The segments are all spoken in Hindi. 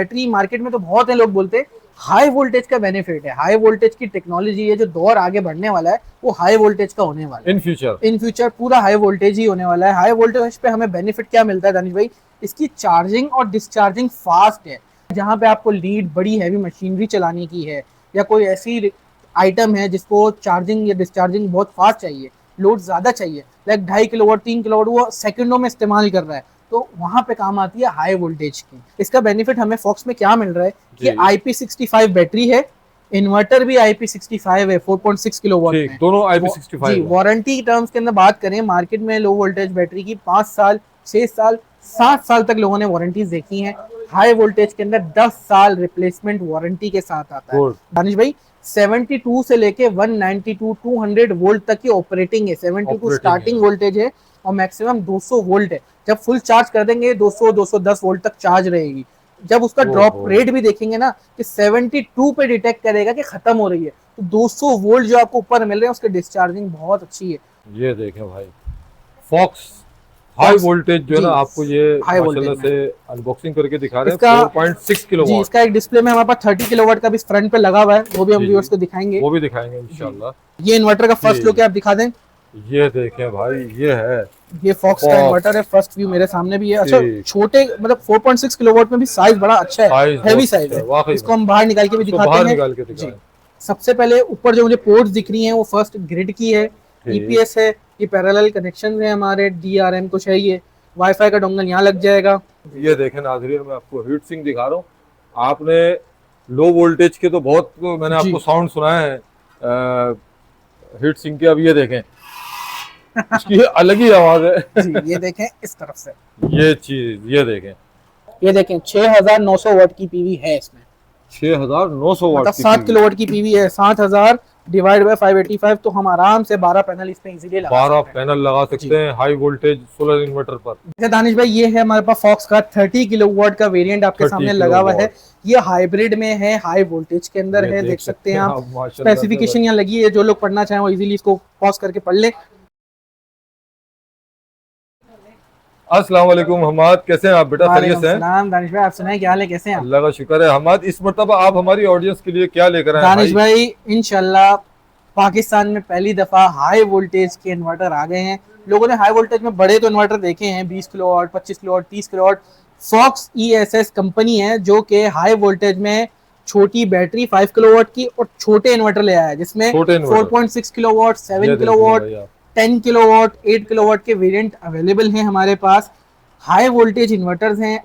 बैटरी मार्केट में तो बहुत है, लोग बोलते हैं हाई वोल्टेज का बेनिफिट है, हाई वोल्टेज की टेक्नोलॉजी है, जो दौर आगे बढ़ने वाला है वो हाई वोल्टेज का होने वाला है। इन फ्यूचर पूरा हाई वोल्टेज ही होने वाला है। हाई वोल्टेज पे हमें बेनिफिट क्या मिलता है दानिश भाई, इसकी चार्जिंग और डिस्चार्जिंग फास्ट है। जहाँ पे आपको लीड बड़ी हैवी मशीनरी चलाने की है या कोई ऐसी आइटम है जिसको चार्जिंग या डिस्चार्जिंग बहुत फास्ट चाहिए, लोड ज्यादा चाहिए, लाइक 2.5 किलोवाट 3 किलोवाट वो सेकंडों में इस्तेमाल कर रहा है, तो वहां पे काम आती है हाई वोल्टेज की। इसका बेनिफिट हमें फॉक्स में क्या मिल रहा है कि IP65 बैटरी है, इन्वर्टर भी IP65 है 4.6 किलोवाट में, दोनों IP65 जी। वारंटी टर्म्स के अंदर बात करें मार्केट में लो वोल्टेज बैटरी की 5 साल 6 साल 7 साल तक लोगों ने वारंटीज देखी हैं। हाई वोल्टेज के अंदर 10 साल रिप्लेसमेंट वारंटी के साथ आता है दानिश भाई। 72 से लेके 192 200 वोल्ट तक की ऑपरेटिंग है। 72 स्टार्टिंग वोल्टेज है और मैक्सिमम 200 वोल्ट है। जब फुल चार्ज कर देंगे 200 210 वोल्ट तक चार्ज रहेगी। जब उसका ड्रॉप रेट भी देखेंगे ना कि 72 पे डिटेक्ट करेगा कि खत्म हो रही है, तो 200 वोल्ट जो आपको ऊपर मिल रहे हैं उसके डिस्चार्जिंग बहुत अच्छी है। ये देखें भाई, फॉक्स हाई वोल्टेज जो है ना, आपको ये माशाल्लाह से अनबॉक्सिंग करके दिखा रहे हैं 4.6 किलोवाट जी। इसका एक डिस्प्ले में हमारे पास 30 किलोवाट का भी फ्रंट पे लगा हुआ है, वो भी हम व्यूअर्स को दिखाएंगे, वो भी दिखाएंगे इंशाल्लाह। ये इन्वर्टर का फर्स्ट लुक है, आप दिखा दें। ये देखें भाई, ये है ये फॉक्स का इन्वर्टर है, फर्स्ट व्यू मेरे सामने भी है। अच्छा, छोटे मतलब 4.6 किलोवाट में भी साइज बड़ा अच्छा है, हैवी साइज है। इसको हम बाहर निकाल के भी दिखाते हैं जी। सबसे पहले ऊपर जो मुझे पोर्ट्स दिख रही हैं वो फर्स्ट ग्रिड की है, EPS है, ये पैरेलल कनेक्शन है हमारे, DRM कुछ है, ये वाईफाई का डोंगल यहाँ लग जाएगा। ये देखें नाज़रीन, मैं आपको हीट सिंक दिखा रहा हूँ। आपने लो वोल्टेज के तो बहुत मैंने आपको साउंड सुनाया है हीट सिंक के, अब ये देखें इसकी अलग ही आवाज है जी। ये देखें इस तरफ से, ये चीज ये देखें 6900 वाट की पीवी है इसमें। 6900 वाट की 7 किलोवाट की पीवी है। 7000 डिवाइड बाय 585, तो हम आराम से 12 पैनल इसमें इजीली लगा 12 पैनल लगा सकते हैं हाई वोल्टेज सोलर इन्वर्टर पर। दानिश भाई, ये है हमारे पास फॉक्स का 30 किलोवाट का वेरिएंट आपके सामने लगा हुआ है। ये हाइब्रिड में है, हाई वोल्टेज के अंदर है, देख सकते हैं आप। स्पेसिफिकेशन यहाँ लगी है, जो लोग पढ़ना चाहें वो इजीली इसको पॉज करके पढ़ ले। अस्सलाम वालेकुम हमाद, कैसे हैं आप बेटा? खैरियत से हैं? दानिश भाई, आप सुनाए क्या हाल है, कैसे हैं आप? अल्लाह का शुक्र है। हमाद, इस मर्तबा आप हमारी ऑडियंस के लिए क्या लेकर आए? दानिश भाई, इंशाल्लाह पाकिस्तान में पहली दफा हाई वोल्टेज के इन्वर्टर आ गए हैं। लोगों ने हाई वोल्टेज में बड़े तो इन्वर्टर देखे हैं, 20 kilowatt 25 kilowatt 30 kilowatt. Fox ESS company है जो कि हाई वोल्टेज में छोटी बैटरी 5 किलोवाट की और छोटे इन्वर्टर ले आया है, जिसमें 4.6 किलोवाट 7 किलोवाट 10 किलोवाट 8 किलोवाट के वेरिएंट अवेलेबल हैं हमारे पास। हाई वोल्टेज इन्वर्टर्स हैं।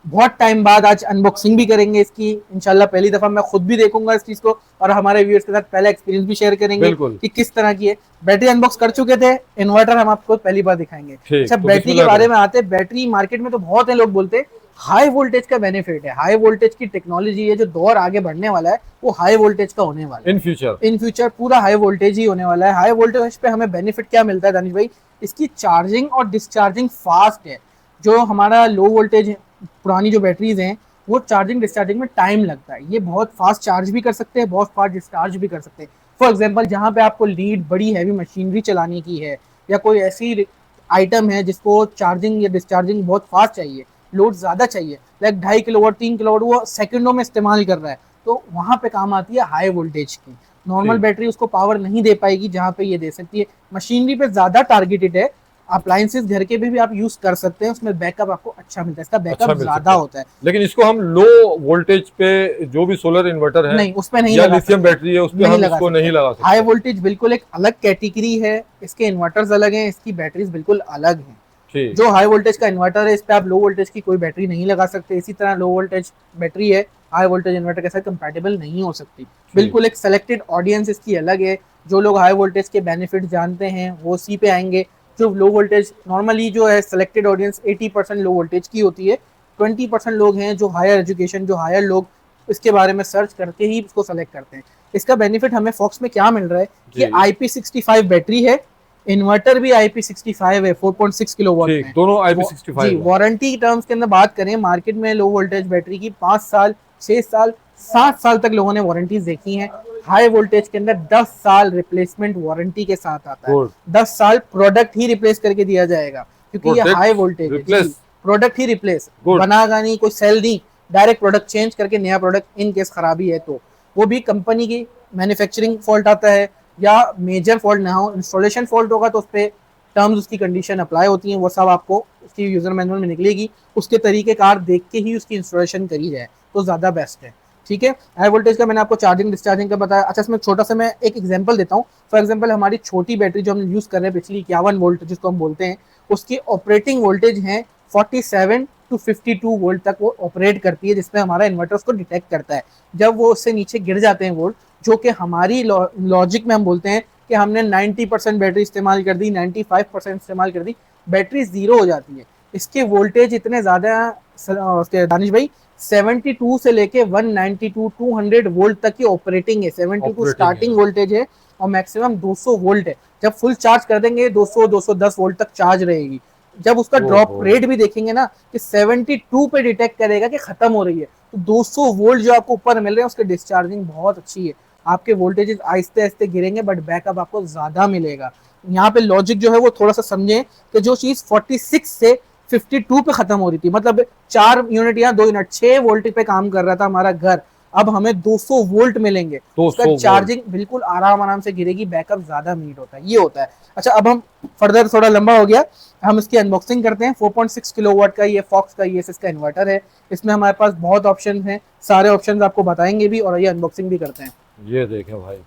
बहुत टाइम बाद आज अनबॉक्सिंग भी करेंगे इसकी इंशाल्लाह। पहली दफा मैं खुद भी देखूंगा इस चीज को और हमारे व्यूअर्स के साथ पहला एक्सपीरियंस भी शेयर करेंगे कि किस तरह की है। बैटरी अनबॉक्स कर चुके थे, इन्वर्टर हम आपको पहली बार दिखाएंगे। अच्छा, बैटरी के बारे में आते हैं। बैटरी मार्केट में तो बहुत है, लोग बोलते हैं हाई वोल्टेज का बेनिफिट है, हाई वोल्टेज की टेक्नोलॉजी है, जो दौर आगे बढ़ने वाला है वो हाई वोल्टेज का होने वाला है। इन फ्यूचर पूरा हाई वोल्टेज ही होने वाला है। हाई वोल्टेज पे हमें बेनिफिट क्या मिलता है दानिश भाई, इसकी चार्जिंग और डिस्चार्जिंग फास्ट है। जो हमारा लो वोल्टेज पुरानी जो बैटरीज हैं वो चार्जिंग डिस्चार्जिंग में टाइम लगता है, ये बहुत फास्ट चार्ज भी कर सकते हैं, बहुत फास्ट डिस्चार्ज भी कर सकते हैं। फॉर एग्जांपल, जहाँ पे आपको लीड बड़ी हैवी मशीनरी चलाने की है या कोई ऐसी आइटम है जिसको चार्जिंग या डिस्चार्जिंग बहुत फास्ट चाहिए, लोड ज़्यादा चाहिए, लाइक 2.5 किलोवाट 3 किलोवाट वो सेकंडों में इस्तेमाल कर रहा है, तो वहाँ पे काम आती है हाई वोल्टेज की। नॉर्मल बैटरी उसको पावर नहीं दे पाएगी जहाँ पे ये दे सकती है। मशीनरी पे ज़्यादा टारगेटेड है। अप्लायंसेस घर के भी आप यूज कर सकते हैं, उसमें बैकअप आपको अच्छा मिलता है, इसका बैकअप ज्यादा होता है। लेकिन इसको हम लो वोल्टेज पे जो भी सोलर इन्वर्टर है नहीं, उसमें नहीं या लिथियम बैटरी है उस पे हम इसको नहीं लगा सकते। हाई वोल्टेज बिल्कुल एक अलग कैटेगरी है, इसके इन्वर्टर्स अलग हैं, इसकी बैटरीज बिल्कुल अलग हैं। जो हाई वोल्टेज का इन्वर्टर है इस पे आप लो वोल्टेज की कोई बैटरी नहीं लगा सकते। इसी तरह लो वोल्टेज बैटरी है हाई वोल्टेज इन्वर्टर के साथ कंपैटिबल नहीं हो सकती। बिल्कुल एक सेलेक्टेड ऑडियंस इसकी अलग है। जो लोग हाई वोल्टेज के बेनिफिट जानते हैं वो सी पे आएंगे। जो लो वोल्टेज नॉर्मली जो है सेलेक्टेड ऑडियंस 80% लो वोल्टेज की होती है, 20% लोग हैं जो हायर एजुकेशन, जो हायर लोग इसके बारे में सर्च करके ही इसको सेलेक्ट करते हैं। इसका बेनिफिट हमें फॉक्स में क्या मिल रहा है कि IP65 बैटरी है, इन्वर्टर भी IP65 है 4.6 किलोवाट में, दोनों IP65 जी। वारंटी टर्म्स के अंदर बात करें मार्केट में लो वोल्टेज बैटरी की 5 साल 6 साल 7 साल तक लोगों ने वारंटीज देखी हैं। हाई वोल्टेज के अंदर 10 साल रिप्लेसमेंट वारंटी के साथ आता है। 10 साल प्रोडक्ट ही रिप्लेस करके दिया जाएगा, क्योंकि ये हाई वोल्टेज प्रोडक्ट ही रिप्लेस बनागा नहीं, कोई सेल नहीं। डायरेक्ट प्रोडक्ट चेंज करके नया प्रोडक्ट इन केस खराबी है तो वो भी कंपनी की मैन्युफैक्चरिंग फॉल्ट आता है, या मेजर फॉल्ट ना हो, इंस्टॉलेशन फॉल्ट होगा तो उस पर टर्म्स उसकी कंडीशन अप्लाई होती हैं, वो सब आपको उसकी यूजर मैनुअल में निकलेगी, उसके तरीके कार देख के ही उसकी इंस्टॉलेशन करी जाए तो ज़्यादा बेस्ट है। ठीक है, हाई वोल्टेज का मैंने आपको चार्जिंग डिस्चार्जिंग का बताया। अच्छा, इसमें छोटा सा मैं एक एग्जांपल देता हूँ। फॉर एग्जांपल हमारी छोटी बैटरी जो हम यूज़ कर रहे हैं पिछली 51 वोल्ट जिसको हम बोलते हैं, उसकी ऑपरेटिंग वोल्टेज है 47 टू 52 वोल्ट तक वो ऑपरेट करती है, जिसमें हमारा इन्वर्टर उसको डिटेक्ट करता है। जब वो उससे नीचे गिर जाते हैं वोल्ट, जो कि हमारी लॉजिक में हम बोलते हैं कि हमने 90% बैटरी इस्तेमाल कर दी, 95% इस्तेमाल कर दी, बैटरी जीरो हो जाती है। इसके वोल्टेज इतने ज़्यादा दानिश भाई 72 से लेके 192 200 वोल्ट तक की ऑपरेटिंग है। 72 स्टार्टिंग वोल्टेज है और मैक्सिमम 200 वोल्ट है। जब फुल चार्ज कर देंगे 200 210 वोल्ट तक चार्ज रहेगी। जब उसका ड्रॉप रेट भी देखेंगे ना कि 72 पे डिटेक्ट करेगा कि खत्म हो रही है, तो 200 वोल्ट जो आपको ऊपर मिल रहे हैं उसके डिस्चार्जिंग बहुत अच्छी है। आपके वोल्टेजेस आहिस्ते आहिस्ते गिरेंगे बट बैकअप आपको ज्यादा मिलेगा। यहाँ पे लॉजिक जो है वो थोड़ा सा समझें कि जो चीज 46 से 52 पे खत्म हो रही थी, मतलब 4 यूनिट या 2 यूनिट 6 वोल्ट पे काम कर रहा था हमारा घर, अब हमें 200 वोल्ट मिलेंगे, उसका चार्जिंग बिल्कुल आराम से गिरेगी, बैकअप ज्यादा मीट होता है, ये होता है। अच्छा, अब हम फर्दर थोड़ा लंबा हो गया, हम इसकी अनबॉक्सिंग करते हैं। 4.6 किलोवाट का ये फॉक्स का ESS का इन्वर्टर है। इसमें हमारे पास बहुत ऑप्शन हैं, सारे ऑप्शन आपको बताएंगे भी और ये अनबॉक्सिंग भी करते हैं। ये देखें भाई,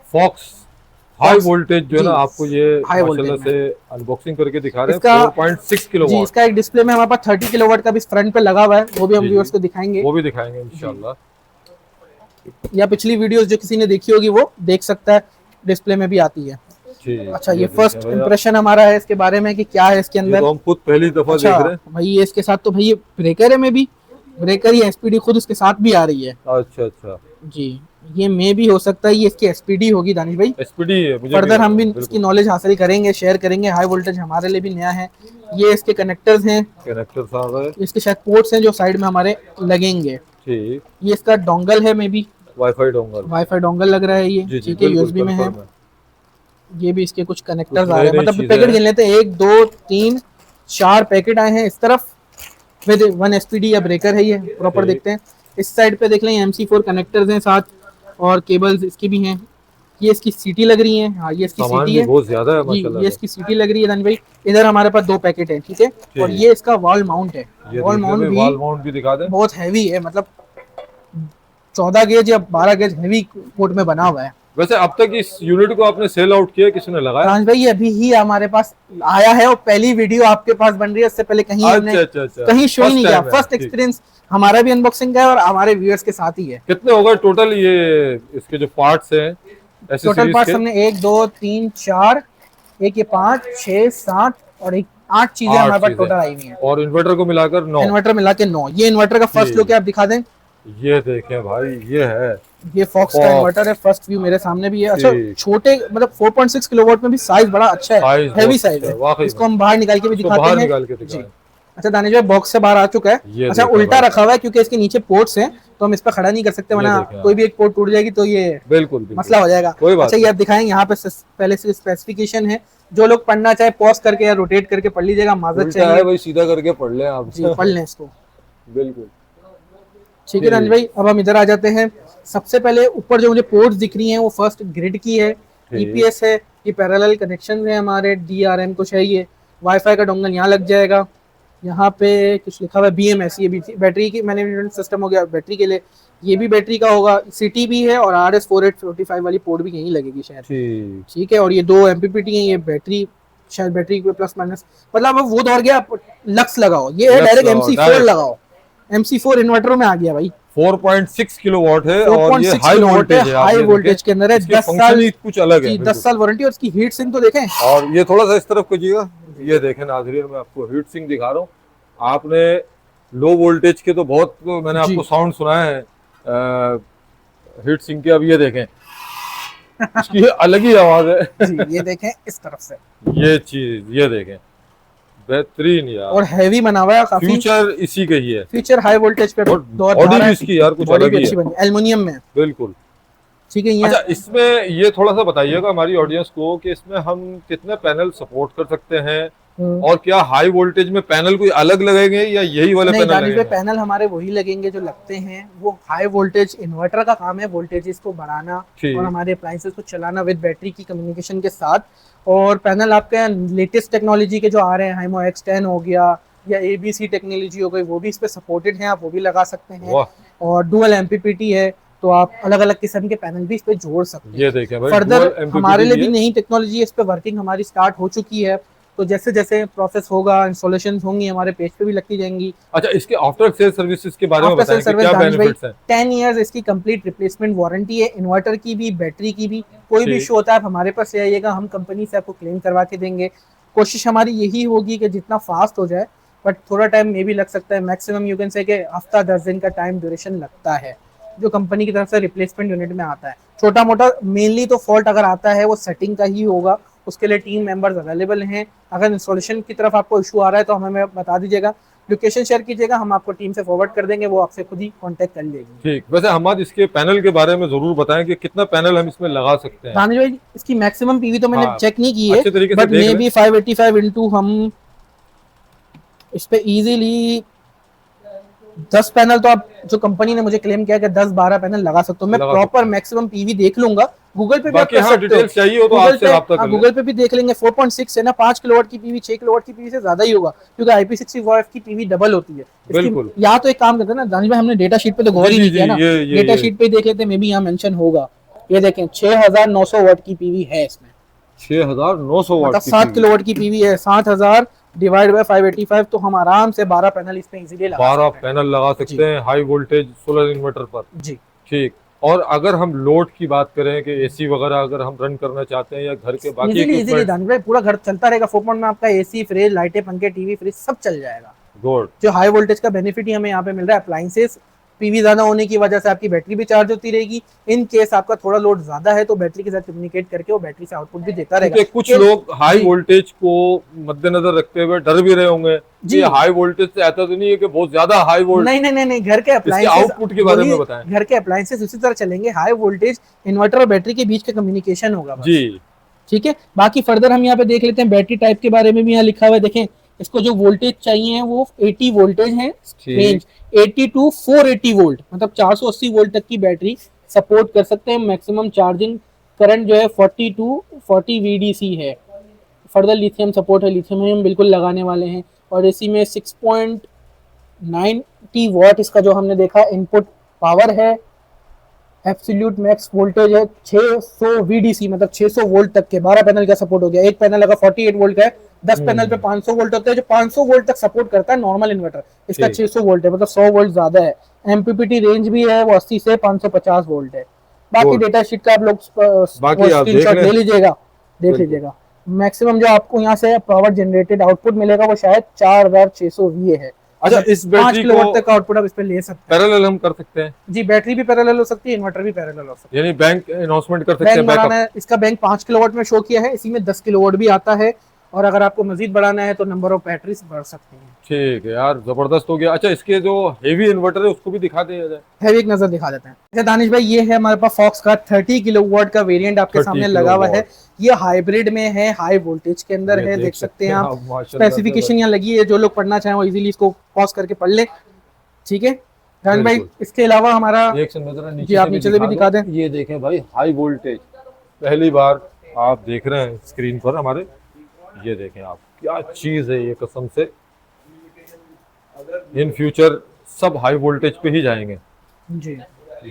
फॉक्स हाई वोल्टेज जो है ना, आपको ये माशाल्लाह से अनबॉक्सिंग करके दिखा रहे हैं। 4.6 किलोवाट जी, इसका एक डिस्प्ले में हमारे पास 30 किलोवाट का भी फ्रंट पे लगा हुआ है, वो भी हम व्यूअर्स को दिखाएंगे, वो भी दिखाएंगे इंशाल्लाह। या पिछली वीडियोस जो किसी ने देखी होगी वो देख सकता है, डिस्प्ले में भी आती है। अच्छा, ये फर्स्ट इंप्रेशन हमारा है इसके बारे में कि क्या है इसके अंदर, तो हम खुद पहली दफा देख रहे हैं भाई। ये इसके साथ तो भाई ये ब्रेकर है, में भी ब्रेकर, ये SPD खुद इसके साथ भी आ रही है। अच्छा जी, ये में भी हो सकता है ये इसकी SPD होगी दानिश भाई, SPD है, मुझे फर्दर हम भी इसकी नॉलेज हासिल करेंगे, शेयर करेंगे। हाई वोल्टेज हमारे लिए भी नया है। ये इसके कनेक्टर्स हैं, कनेक्टर्स आ गए, इसके शायद पोर्ट्स हैं जो साइड में हमारे लगेंगे। ठीक, ये इसका डोंगल है, में भी वाईफाई डोंगल लग रहा है ये, ठीक है, USB में है। ये भी इसके कुछ कनेक्टर्स आ रहे हैं, मतलब पैकेट गिन लेते हैं, 1 2 3 4 पैकेट आए हैं इस तरफ, विद 1 SPD या ब्रेकर है ये, प्रॉपर देखते हैं। इस साइड पे देख लें MC4 कनेक्टर्स हैं साथ, और केबल्स इसकी भी हैं। ये इसकी सीटी लग रही है, हाँ ये इसकी सीटी है, बहुत ज्यादा है माशाल्लाह। ये इसकी सीटी लग रही है दानिश भाई। इधर हमारे पास 2 पैकेट हैं, ठीक है, और ये इसका वॉल माउंट है। वॉल माउंट भी दिखा दें, बहुत हैवी है, मतलब 14 गेज या 12 गेज हैवी पोर्ट में बना हुआ है। वैसे अब तक इस यूनिट को आपने सेल आउट किया, किसी ने लगाया? राज भाई अभी ही हमारे पास आया है और पहली वीडियो आपके पास बन रही है, इससे पहले कहीं हमने कहीं शो नहीं किया। फर्स्ट एक्सपीरियंस हमारा भी अनबॉक्सिंग है और हमारे व्यूअर्स के साथ ही है। कितने होगा टोटल ये इसके जो पार्ट्स हैं? टोटल पार्ट्स हमने 1 2 3 4 एक ये 5 6 7 और 8 चीजें हमारे पास टोटल आई हुई हैं, और इन्वर्टर को मिलाकर 9। इन्वर्टर मिला के 9। ये इन्वर्टर का फर्स्ट लुक है, आप दिखा दें। ये देखें भाई, ये है, ये फॉक्स का इन्वर्टर है, फर्स्ट व्यू मेरे सामने भी है। अच्छा, छोटे मतलब 4.6 किलोवाट में भी साइज बड़ा अच्छा है, हैवी साइज है। इसको हम बाहर निकाल के भी दिखाते हैं। अच्छा दानिश भाई, बॉक्स से बाहर आ चुका है। अच्छा, उल्टा रखा हुआ है क्योंकि इसके नीचे पोर्ट्स हैं, तो हम इस पर खड़ा नहीं कर सकते, वरना कोई भी एक पोर्ट टूट जाएगी तो ये बिल्कुल मसला हो जाएगा। अच्छा, ये आप दिखाएंगे, यहाँ पे पहले से स्पेसिफिकेशन है, जो लोग पढ़ना चाहे पॉज करके या रोटेट करके पढ़ लीजिएगा, माजरत चाहिए भाई, सीधा करके पढ़ लें आप, पढ़ लें इसको, बिल्कुल ठीक है दानिश भाई। अब हम इधर आ जाते हैं। सबसे पहले ऊपर जो मुझे पोर्ट्स दिख रही हैं वो फर्स्ट ग्रिड की है, EPS है, ये पैरेलल कनेक्शन है हमारे, DRM कुछ है, ये वाईफाई का डोंगल यहाँ लग जाएगा। यहाँ पे कुछ लिखा हुआ है BMS, ये भी बैटरी की मैनेजमेंट सिस्टम हो गया बैटरी के लिए, ये भी बैटरी का होगा। CT भी है और RS4845 वाली पोर्ट भी यहीं लगेगी शायद, ठीक है। और ये 2 MPPT है, ये बैटरी शायद बैटरी के प्लस माइनस, मतलब अब वो दौर गया लक्स लगाओ, ये है डायरेक्ट MC4 लगाओ, MC4 इन्वर्टर में आ गया भाई। 4.6 किलोवाट है और ये हाई वोल्टेज है, हाई वोल्टेज के अंदर है। 10 साल कुछ अलग है, 10 साल वारंटी। और इसकी हीट सिंक तो देखें, और ये थोड़ा सा इस तरफ कीजिएगा, ये देखें नाज़रीन, मैं आपको हीट सिंक दिखा रहा हूँ। आपने लो वोल्टेज के तो बहुत मैंने आपको साउंड सुनाया है हीट सिंक के, अब ये देखें इसकी अलग ही आवाज है जी, ये देखें इस तरफ से, ये चीज ये देखें, बेहतरीन यार, और हैवी बना हुआ है काफी। फ्यूचर इसी का ही है, फ्यूचर हाई वोल्टेज पे बॉडी भी इसकी यार कुछ अलग ही है, एल्युमिनियम में, बिल्कुल ठीक है। अच्छा, इसमें ये थोड़ा सा बताइएगा हमारी ऑडियंस को कि इसमें हम कितने पैनल सपोर्ट कर सकते हैं, और क्या हाई वोल्टेज में पैनल कोई अलग लगेंगे या यही वाले नहीं पैनल दानिश भाई, लगेंगे? पैनल हमारे वही लगेंगे जो लगते हैं। वो हाई वोल्टेज इन्वर्टर का काम है, वोल्टेजेस को बढ़ाना और ठीक। हमारे अप्लायंसेस को चलाना विद बैटरी की कम्युनिकेशन के साथ। और पैनल आपके लेटेस्ट टेक्नोलॉजी के जो आ रहे हैं, हाइमो X10 हो गया या ABC टेक्नोलॉजी हो गई, वो भी इस पे सपोर्टेड है, आप वो भी लगा सकते हैं। वाह, और डुअल MPPT है, तो आप अलग अलग किस्म के पैनल भी इस पे जोड़ सकते ये हैं। देखें भाई, फर्दर डुअल हमारे एमपीपीटी लिए भी भी है। नई टेक्नोलॉजी है, इस पे वर्किंग हमारी स्टार्ट हो चुकी है। तो जैसे जैसे प्रोसेस होगा, इंस्टॉलेशन होंगी, हमारे पेज पे भी लगती जाएंगी। अच्छा, इसके आफ्टर सेल सर्विसेज के बारे में आफ्टर सेल बताएं कि सर्विस क्या दानिश भाई, बेनिफिट्स हैं? 10 इयर्स इसकी कंप्लीट रिप्लेसमेंट वारंटी है, इन्वर्टर की भी, बैटरी की भी। कोई भी ठीक। इशू होता है आप हमारे पास ले आइएगा, हम कंपनी से आपको क्लेम करवा के देंगे। कोशिश हमारी यही होगी कि जितना फास्ट हो जाए, बट थोड़ा टाइम में भी लग सकता है। मैक्सिमम यू कैन से कि हफ्ता 10 दिन का टाइम ड्यूरेशन लगता है जो कंपनी की तरफ से रिप्लेसमेंट यूनिट में आता है। छोटा मोटा मेनली तो फॉल्ट अगर आता है वो सेटिंग का ही होगा, उसके लिए टीम मेंबर्स अवेलेबल हैं। अगर इंस्टॉलेशन की तरफ आपको इशू आ रहा है तो हमें बता दीजिएगा, लोकेशन शेयर कीजिएगा, हम आपको टीम से फॉरवर्ड कर देंगे, वो आपसे खुद ही कांटेक्ट कर लेगी। ठीक। वैसे हम आज इसके पैनल के बारे में जरूर बताएं कि कितना पैनल हम इसमें लगा सकते हैं। दानिश भाई, इसकी मैक्सिमम पीवी तो मैंने हाँ, चेक नहीं की है, अच्छे तरीके से बट देख मे लें। बी 585 इंटू हम इस पे इजीली 10 पैनल तो आप, जो कंपनी ने मुझे क्लेम किया कि 10-12 पैनल लगा सकते हो। मैं लगा सकते प्रॉपर हैं। मैक्सिमम पीवी देख लूंगा, गूगल पे भी आप बाकी कर हाँ, सकते हो। डिटेल्स चाहिए हो तो गूगल आपसे पे, राब्ता हाँ कर लें। गूगल पे भी देख लेंगे। 4.6 है ना, 5 किलोवाट की पीवी 6 किलोवाट की पीवी से ज्यादा ही होगा, क्योंकि IP65 की पीवी डबल होती है इसकी। बिल्कुल। या तो एक काम करते हैं ना दानिश भाई, हमने डेटा शीट पे तो गौर जी ही जी नहीं जी, किया ना, ये डेटा शीट पे ही देख लेते हैं, मे बी यहाँ मेंशन होगा। ये देखें 6900 वाट की पीवी है इसमें, 6900 वाट मतलब की 7 पीवी। किलोवाट की पीवी है। 7000 डिवाइड बाय 585, तो हम आराम से 12 पैनल इसमें इजीली लगा 12 सकते हैं। पैनल लगा सकते हैं हाई वोल्टेज सोलर इन्वर्टर पर। जी ठीक। और अगर हम लोड की बात करें कि एसी वगैरह अगर हम रन करना चाहते हैं या घर के बाकी इजीली इक्विपमेंट। दानिश भाई, पूरा घर चलता रहेगा। 4 में आपका AC, फ्रिज, लाइटें, पंखे, टीवी, फ्रिज सब चल जाएगा। गुड। जो हाई वोल्टेज का बेनिफिट ही हमें यहाँ पे मिल रहा है। अप्लायंसेस पीवी ज्यादा होने की वजह से आपकी बैटरी भी चार्ज होती रहेगी। इन केस आपका थोड़ा लोड ज्यादा है तो बैटरी के साथ कम्युनिकेट करके वो बैटरी से आउटपुट भी देता रहेगा। क्योंकि कुछ लोग हाई वोल्टेज को मद्देनजर रखते हुए डर भी रहे होंगे जी। कि हाई वोल्टेज से ऐसा तो नहीं है कि बहुत ज्यादा हाई वोल्ट। नहीं नहीं नहीं नहीं, घर के इसके अप्लायंसेस, आउटपुट के बारे में बताएं। घर के अप्लायंसेस उसी तरह चलेंगे। हाई वोल्टेज इन्वर्टर और बैटरी के बीच का कम्युनिकेशन होगा बस। जी। ठीक है, बाकी फर्दर हम यहाँ पे देख लेते हैं बैटरी टाइप के बारे में भी। यहाँ लिखा हुआ है, देखें इसको जो वोल्टेज चाहिए वो 80 वोल्टेज है रेंज, 80 टू 480 वोल्ट, मतलब 480 वोल्ट तक की बैटरी सपोर्ट कर सकते हैं। मैक्सिमम चार्जिंग करंट जो है 40 टू 40 VDC है। फर्दर लिथियम सपोर्ट है, लिथियम हम बिल्कुल लगाने वाले हैं। और इसी में 6.90 वॉट इसका जो हमने देखा इनपुट पावर है। एब्सोल्यूट मैक्स वोल्टेज है 600 VDC, मतलब 600 वोल्ट तक के 12 पैनल का सपोर्ट हो गया। एक पैनल अगर 48 वोल्ट का है, 10 पैनल पे 500 वोल्ट होता है, जो 500 वोल्ट तक सपोर्ट करता है नॉर्मल इन्वर्टर। इसका 600 वोल्ट है, मतलब 100 वोल्ट ज्यादा है। MPPT रेंज भी है वो 80 से 550 वोल्ट है। बाकी डेटा शीट का आप लोग स्क्रीनशॉट ले लीजिएगा, देख लीजिएगा। मैक्सिमम जो आपको यहाँ से पावर जनरेटेड आउटपुट मिलेगा वो शायद 4600 VA है। अच्छा, इस 5 बैटरी किलोवाट तक का आउटपुट आप इस पे ले सकते हैं। पैरेलल हम कर सकते हैं? जी, बैटरी भी पैरेलल हो सकती है, इन्वर्टर भी पैरेलल हो सकता है। यानी बैंक अनाउंसमेंट कर सकते बैंक हैं बढ़ाना बैकअप। है, इसका बैंक 5 किलोवाट में शो किया है, इसी में 10 किलोवाट भी आता है। और अगर आपको मजीद बढ़ाना है तो नंबर ऑफ बैटरीज बढ़ सकती हैं। ठीक है यार, जबरदस्त हो गया। अच्छा, इसके जो हेवी इन्वर्टर है उसको भी दिखा दिया जाए। हैवी एक नजर दिखा देते हैं। अच्छा दानिश भाई, ये है हमारे पास फॉक्स का 30 किलोवाट का वेरिएंट आपके 30 सामने लगा हुआ है। किलोवाट। ये हाइब्रिड में है, हाई वोल्टेज के अंदर ये है, देख सकते हैं आप। माशाल्लाह स्पेसिफिकेशन यहाँ लगी है, जो लोग पढ़ना चाहें वो इजीली इसको पॉज करके पढ़ ले। ठीक है दानिश भाई, इसके अलावा हमारा एक नजर जी आप नीचे से भी दिखा दें। ये देखें भाई, हाई वोल्टेज पहली बार आप देख रहे हैं स्क्रीन पर हमारे। ये देखें आप, क्या चीज है ये, कसम से इन फ्यूचर सब हाई वोल्टेज पे ही जाएंगे जी।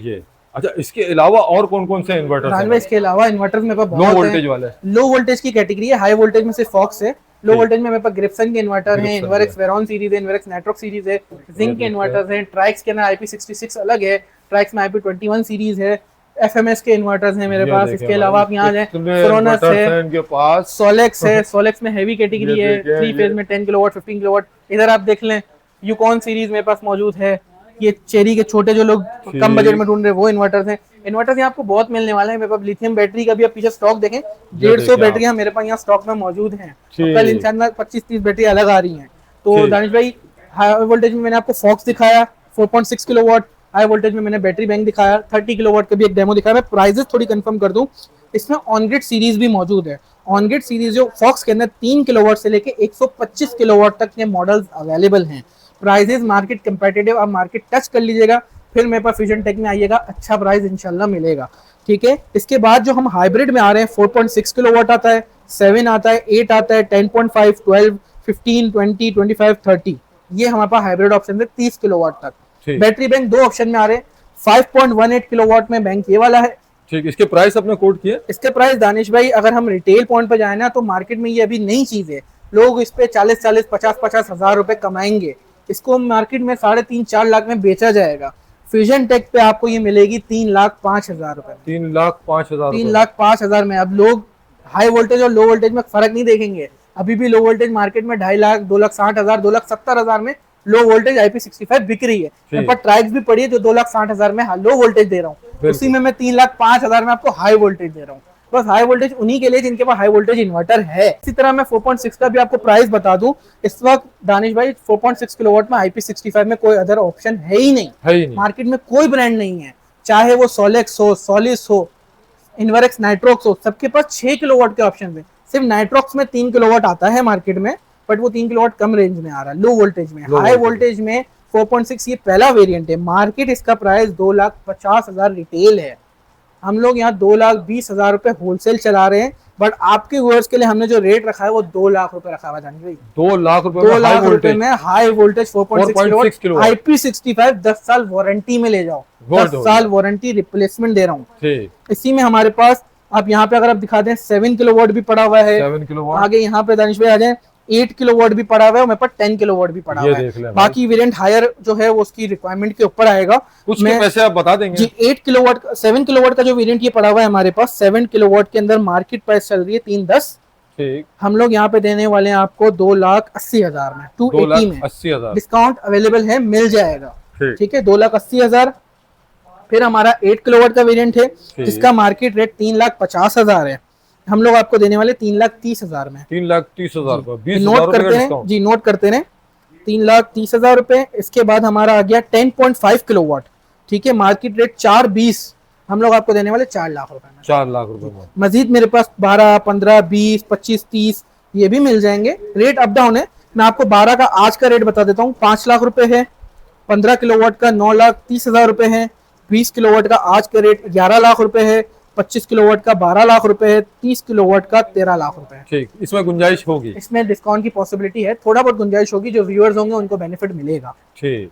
ये। अच्छा, इसके अलावा और कौन कौन से इन्वर्टर हैं? इसके अलावा इन्वर्टर में लो वोल्टेज वाले। लो वोल्टेज की कैटेगरी है, हाई वोल्टेज में सिर्फ फॉक्स है। लो वोल्टेज में मेरे पास ग्रिप्सन के इन्वर्टर हैं, इन्वर्क्स वेरॉन सीरीज है, इन्वर्क्स नेट्रॉक सीरीज है, जिंक के इन्वर्टर्स हैं। ट्राइक्स के अंदर IP66 अलग है, ट्राइक्स में IP21 सीरीज है। FMS के इन्वर्टर्स हैं मेरे पास। इसके अलावा आप यहाँ जाएं, फ्रोनस है, इनके पास सोलेक्स है, सोलेक्स में हैवी कैटेगरी है, 3 फेज में 10 किलोवाट 15 किलोवाट। इधर आप देख लें, यूकॉन सीरीज मेरे पास मौजूद है। ये चेरी के छोटे जो लोग कम बजट में ढूंढ रहे हैं वो इन्वर्टर्स हैं। इन्वर्टर्स यहाँ आपको बहुत मिलने वाले हैं। मेरे पास लिथियम बैटरी का भी आप पीछे स्टॉक देखें, 150 बैटरियां मेरे पास यहाँ स्टॉक में मौजूद हैं। कल इंशाल्लाह 25-30 बैटरी अलग आ रही हैं। तो दानिश भाई, हाई वोल्टेज में मैंने आपको फॉक्स दिखाया 4.6 किलोवाट, हाई वोल्टेज में मैंने बैटरी बैंक दिखाया, 30 किलोवाट का भी एक डेमो दिखाया। मैं प्राइजेस थोड़ी कंफर्म कर दूं, इसमें ऑन ग्रिड सीरीज भी मौजूद है। ऑन ग्रिड सीरीज जो फॉक्स के अंदर 3 किलोवाट से लेके 125 किलोवाट तक के मॉडल्स अवेलेबल हैं। प्राइजेस मार्केट कंपेटिटिव, आप मार्केट टच कर लीजिएगा, फिर मेरे पास फ्यूजन टेक में आइएगा, अच्छा प्राइस इंशाल्लाह मिलेगा। ठीक है, इसके बाद जो हम हाइब्रिड में आ रहे हैं 4.6 किलोवाट आता है, 7 आता है, 8 आता है, 10.5, 12, 15, 20, 25, 30, ये हमारे पास हाइब्रिड ऑप्शन है 30 किलोवाट तक। बैटरी बैंक दो ऑप्शन में आ रहे हैं, 5.18 किलोवाट में बैंक ये वाला है। ठीक, इसके प्राइस आपने कोट किए? इसके प्राइस दानिश भाई अगर हम रिटेल पॉइंट पर जाए ना तो मार्केट में ये अभी नई चीज है, लोग इस पे 40-40, 50-50 हजार रुपए कमाएंगे। इसको मार्केट में 3.5-4 लाख में बेचा जाएगा। फ्यूजन टेक पे आपको ये मिलेगी 3,05,000 रुपए। 3,05,000, 3,05,000 में। अब लोग हाई वोल्टेज और लो वोल्टेज में फर्क नहीं देखेंगे, अभी भी लो वोल्टेज मार्केट में 2.5 लाख, 2,60,000, 2,70,000 में लो वोल्टेज IP65 बिक रही है। पर ट्राइक्स भी पड़ी है जो 2,60,000 में लो वोल्टेज दे रहा हूँ, उसी में मैं 3,05,000 में आपको हाई वोल्टेज दे रहा हूँ। बस हाई वोल्टेज उन्हीं के लिए जिनके पास हाई वोल्टेज इन्वर्टर है। इसी तरह मैं 4.6 का भी आपको प्राइस बता दूं, इस वक्त दानिश भाई 4.6 किलोवाट में IP65 में कोई अदर ऑप्शन है ही नहीं। मार्केट में कोई ब्रांड नहीं है, चाहे वो सोलेक्स हो, सोलिस हो, इन्वर्क्स, नाइट्रोक्स हो, सबके पास 6 किलोवाट के ऑप्शन है। सिर्फ नाइट्रोक्स में 3 किलोवाट आता है मार्केट में, बट वो 3 किलोवाट कम रेंज में आ रहा है लो वोल्टेज में। हाई वोल्टेज में 4.6 ये पहला वेरिएंट है। मार्केट इसका प्राइस 2,50,000 रिटेल है, हम लोग यहाँ 2,20,000 रुपए होलसेल चला रहे हैं। बट आपके व्यूअर्स के लिए हमने जो रेट रखा है वो 2 लाख रुपए रखा हुआ है। 2 लाख रुपए, 2 लाख रुपए में हाई वोल्टेज 4.6 किलोवाट IP65 10 साल वारंटी में ले जाओ, 10 साल वारंटी, रिप्लेसमेंट दे रहा हूँ। इसी में हमारे पास आप यहाँ पे अगर आप दिखा दें 7 किलोवाट भी पड़ा हुआ है, 7 किलोवाट। आगे यहाँ पे दानिश भाई आ जाए 8 किलोवाट भी पड़ा हुआ है, मेरे पास 10 किलोवाट भी पड़ा हुआ है। बाकी वेरिएंट हायर जो है वो उसकी रिक्वायरमेंट के ऊपर आएगा, उसके पैसे आप बता देंगे जी। 8 किलोवाट, 7 किलोवाट का जो वेरिएंट ये पड़ा हुआ है हमारे पास, 7 किलोवाट के अंदर मार्केट प्राइस चल रही है 310। ठीक, हम लोग यहाँ पे देने वाले हैं आपको 2,80,000 में, 280 में 80,000 डिस्काउंट अवेलेबल है, मिल जाएगा। ठीक है, 2,80,000। फिर हमारा 8 किलोवाट का वेरिएंट है जिसका मार्केट रेट 3,50,000 है, हम लोग आपको देने वाले 3,30,000 में। 3,30,000 का 20,000 नोट करते हैं जी, नोट करते हैं 3,30,000 रुपए। इसके बाद हमारा आ गया 10.5 किलोवाट, ठीक है, मार्केट रेट 420, हम लोग आपको देने वाले 4 लाख रुपए में। 4 लाख रुपए में। मजीद मेरे पास 12, 15, 20, 25, 30 ये भी मिल जाएंगे, रेट अप डाउन है। मैं आपको 12 का आज का रेट बता देता हूँ, 5 लाख रुपए है। 15 किलोवाट का 9,30,000 रुपए है। 20 किलोवाट का आज का रेट 11 लाख रुपए है। 25 किलोवाट का 12 लाख रुपए है। 30 किलोवाट का 13 लाख रुपए है। ठीक, इसमें गुंजाइश होगी, इसमें डिस्काउंट की पॉसिबिलिटी है, थोड़ा बहुत गुंजाइश होगी, जो व्यूअर्स होंगे उनको बेनिफिट मिलेगा। ठीक,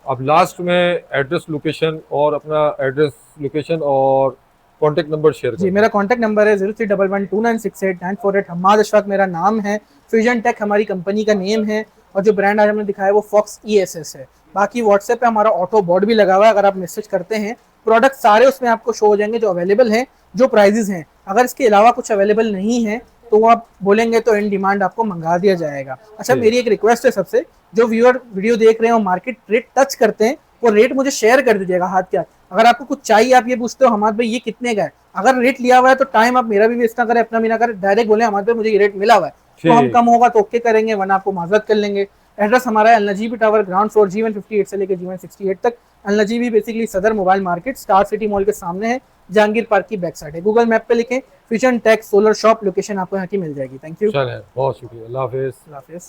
अब लास्ट में एड्रेस, लोकेशन और अपना एड्रेस, लोकेशन और कांटेक्ट नंबर शेयर जी। मेरा कांटेक्ट नंबर है 03112968 हम्माद अशफाक मेरा नाम है। फ्यूजन टेक हमारी कंपनी का नेम है, और जो ब्रांड आज हमने दिखाया वो फॉक्स ESS है। बाकी व्हाट्सएप पे हमारा ऑटो बोर्ड भी लगा हुआ है, अगर आप मैसेज करते हैं प्रोडक्ट सारे उसमें आपको शो हो जाएंगे जो अवेलेबल हैं, जो प्राइजेस हैं। अगर इसके अलावा कुछ अवेलेबल नहीं है तो आप बोलेंगे तो इन डिमांड आपको मंगा दिया जाएगा। अच्छा, मेरी एक रिक्वेस्ट है सबसे, जो व्यूअर वीडियो देख रहे हो मार्केट रेट टच करते हैं, वो रेट मुझे शेयर कर दीजिएगा हाथ के हाथ। अगर आपको कुछ चाहिए, आप ये पूछते हो हमाद भाई ये कितने का है, अगर रेट लिया हुआ है तो टाइम आप मेरा भी वेस्ट ना करें, अपना भी ना करें, डायरेक्ट बोले हमाद भाई मुझे ये रेट मिला हुआ है, तो हम कम होगा तो ओके करेंगे, वरना आपको माजरत कर लेंगे। एड्रेस हमारा है अल-नजीबी टावर, ग्राउंड फ्लोर, G158 से लेकर G168 तक। अल-नजीबी basically Saddar mobile market, Star City Mall के सामने है, जहांगीर पार्क की बैक साइड है। गूगल मैप पे लिखें Fusion Tech Solar Shop, location आपको यहाँ की मिल जाएगी। थैंक यू, बहुत शुक्रिया, अल्लाह हाफिज़।